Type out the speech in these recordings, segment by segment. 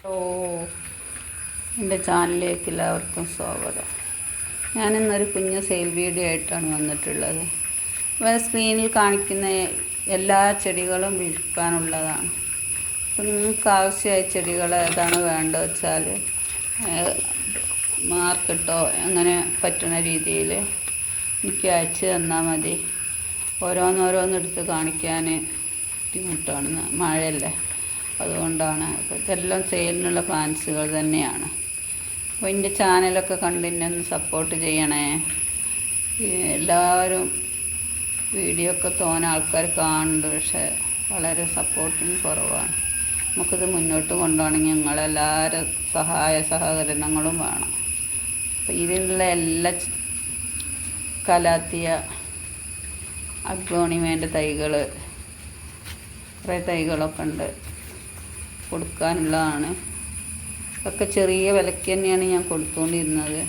ഓ, എൻ്റെ ചാനലിലേക്ക് എല്ലാവർക്കും സ്വാഗതം. ഞാനിന്നൊരു കുഞ്ഞു സെയിൽ വീഡിയോ ആയിട്ടാണ് വന്നിട്ടുള്ളത്. അപ്പോൾ സ്ക്രീനിൽ കാണിക്കുന്ന എല്ലാ ചെടികളും വിൽക്കാനുള്ളതാണ്. അപ്പോൾ നിങ്ങൾക്ക് ആവശ്യമായ ചെടികൾ ഏതാണ് വേണ്ടത് വെച്ചാൽ മാർക്കറ്റോ അങ്ങനെ പറ്റുന്ന രീതിയിൽ എനിക്ക് അയച്ചു തന്നാൽ മതി. ഓരോന്നോരോന്നെടുത്ത് കാണിക്കാൻ ബുദ്ധിമുട്ടാണ്, മഴയല്ലേ, അതുകൊണ്ടാണ്. അപ്പോൾ ഇതെല്ലാം സെയിലിനുള്ള പ്ലാന്റ്സുകൾ തന്നെയാണ്. അപ്പോൾ എൻ്റെ ചാനലൊക്കെ കണ്ട് എന്നെ ഒന്ന് സപ്പോർട്ട് ചെയ്യണേ. എല്ലാവരും വീഡിയോ ഒക്കെ തോന്നെ ആൾക്കാർ കാണുന്നുണ്ട്, പക്ഷേ വളരെ സപ്പോർട്ടിങ് കുറവാണ്. നമുക്കിത് മുന്നോട്ട് കൊണ്ടുപോകണമെങ്കിൽ നിങ്ങളെല്ലാവരും സഹകരണങ്ങളും വേണം. അപ്പോൾ ഇതിനുള്ള എല്ലാ കലാത്തിയ അഗ്ലോണിമേൻ്റെ തൈകൾ, കുറേ തൈകളൊക്കെ ഉണ്ട് കൊടുക്കാനുള്ളതാണ്. ഒക്കെ ചെറിയ വിലയ്ക്ക് തന്നെയാണ് ഞാൻ കൊടുത്തുകൊണ്ടിരുന്നത്.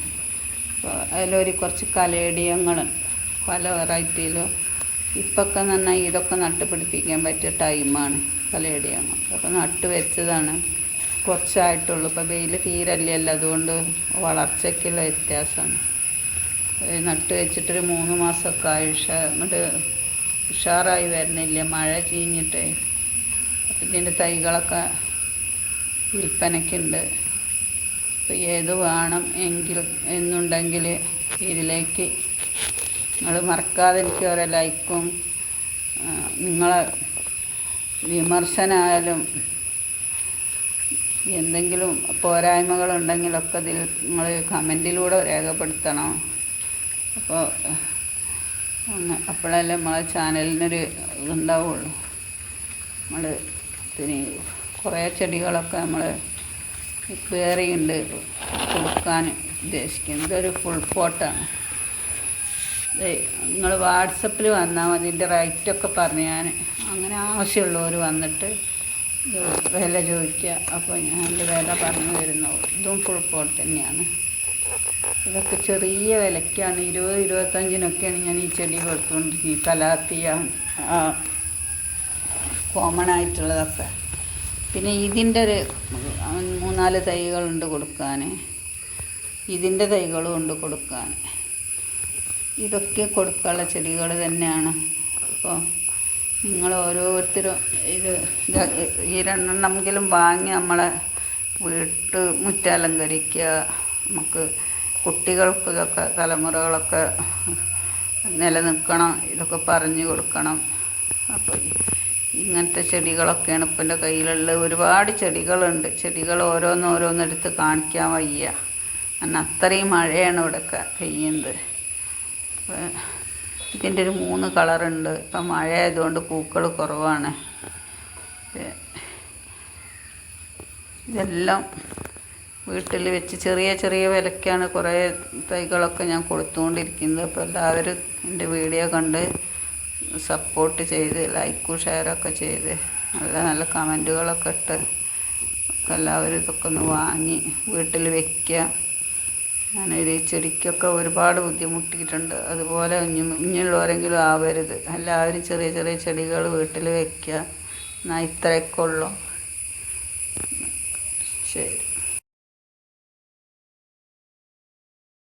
അപ്പോൾ അതിലൊരു കുറച്ച് കലേഡിയങ്ങളുണ്ട് പല വെറൈറ്റിയിലും. ഇപ്പൊക്കെ എന്ന് പറഞ്ഞാൽ ഇതൊക്കെ നട്ടുപിടിപ്പിക്കാൻ പറ്റിയ ടൈമാണ് കലേഡിയങ്ങൾ. അപ്പോൾ നട്ട് വെച്ചതാണ്, കുറച്ചായിട്ടുള്ളൂ. ഇപ്പോൾ വെയിൽ തീരല്ലല്ലോ, അതുകൊണ്ട് വളർച്ചയ്ക്കുള്ള വ്യത്യാസമാണ്. നട്ട് വെച്ചിട്ടൊരു 3 മാസമൊക്കെ ആയി. അങ്ങോട്ട് ഉഷാറായി വരുന്നില്ല, മഴ ചീഞ്ഞിട്ട്. അപ്പം ഇതിൻ്റെ തൈകളൊക്കെ വിൽപ്പനയ്ക്കുണ്ട്. അപ്പോൾ ഏത് വേണം എന്നുണ്ടെങ്കിൽ ഇതിലേക്ക് നിങ്ങൾ മറക്കാതെ എനിക്ക് ഓരോ ലൈക്കും നിങ്ങളെ വിമർശനമായാലും എന്തെങ്കിലും പോരായ്മകളുണ്ടെങ്കിലൊക്കെ ഇതിൽ നിങ്ങൾ കമൻറ്റിലൂടെ രേഖപ്പെടുത്തണം. അപ്പോൾ അപ്പോഴല്ലേ നമ്മളെ ചാനലിനൊരു ഇതുണ്ടാവുള്ളൂ. നമ്മൾ പിന്നെ കുറേ ചെടികളൊക്കെ നമ്മൾ വേറെയുണ്ട് കൊടുക്കാൻ ഉദ്ദേശിക്കുന്നത്. ഇതൊരു ഫുൾ പോട്ടാണ്. നിങ്ങൾ വാട്സപ്പിൽ വന്നാൽ മതി, ഇതിൻ്റെ റേറ്റൊക്കെ പറഞ്ഞ് ഞാൻ അങ്ങനെ ആവശ്യമുള്ളവർ വന്നിട്ട് വില ചോദിക്കുക. അപ്പോൾ ഞാൻ എൻ്റെ വില പറഞ്ഞു തരുന്നു. ഇതും ഫുൾ പോട്ട് തന്നെയാണ്. ഇതൊക്കെ ചെറിയ വിലയ്ക്കാണ്, 20-25 ഞാൻ ഈ ചെടി കൊടുത്തുകൊണ്ടിരിക്കുന്നത്. Calathea common ആയിട്ടുള്ളതൊക്കെ. പിന്നെ ഇതിൻ്റെ ഒരു 3-4 തൈകളുണ്ട് കൊടുക്കാൻ. ഇതിൻ്റെ തൈകളും ഉണ്ട് കൊടുക്കാൻ. ഇതൊക്കെ കൊടുക്കാനുള്ള ചെടികൾ തന്നെയാണ്. അപ്പോൾ നിങ്ങൾ ഓരോരുത്തരും ഈ 2 എണ്ണമെങ്കിലും വാങ്ങി നമ്മളെ മുറ്റം അലങ്കരിക്കുക. നമുക്ക് കുട്ടികൾക്ക് ഇതൊക്കെ തലമുറകളൊക്കെ നിലനിൽക്കണം, ഇതൊക്കെ പറഞ്ഞു കൊടുക്കണം. അപ്പോൾ ഇങ്ങനത്തെ ചെടികളൊക്കെയാണ് ഇപ്പം എൻ്റെ കയ്യിലുള്ളത്. ഒരുപാട് ചെടികളുണ്ട്. ചെടികൾ ഓരോന്നോരോന്നെടുത്ത് കാണിക്കാൻ വയ്യ, കാരണം അത്രയും മഴയാണ് ഇവിടെയൊക്കെ പെയ്യുന്നത്. ഇതിൻ്റെ ഒരു 3 കളറുണ്ട്. ഇപ്പം മഴ ആയതുകൊണ്ട് പൂക്കൾ കുറവാണ്. ഇതെല്ലാം വീട്ടിൽ വെച്ച് ചെറിയ ചെറിയ വിലയ്ക്കാണ് കുറേ തൈകളൊക്കെ ഞാൻ കൊടുത്തുകൊണ്ടിരിക്കുന്നത്. അപ്പോൾ എല്ലാവരും എൻ്റെ വീഡിയോ കണ്ട് സപ്പോർട്ട് ചെയ്ത് ലൈക്കും ഷെയറൊക്കെ ചെയ്ത് നല്ല നല്ല കമൻറ്റുകളൊക്കെ ഇട്ട് എല്ലാവരും ഇതൊക്കെ ഒന്ന് വാങ്ങി വീട്ടിൽ വയ്ക്കുക. ഞാനൊരു ചെടിക്കൊക്കെ ഒരുപാട് ബുദ്ധിമുട്ടിയിട്ടുണ്ട്. അതുപോലെ ഇനിയുള്ളവരെങ്കിലും ആവരുത്. എല്ലാവരും ചെറിയ ചെറിയ ചെടികൾ വീട്ടിൽ വയ്ക്കുക. എന്നാൽ ഇത്രയൊക്കെ ഉള്ളൂ. ശരി.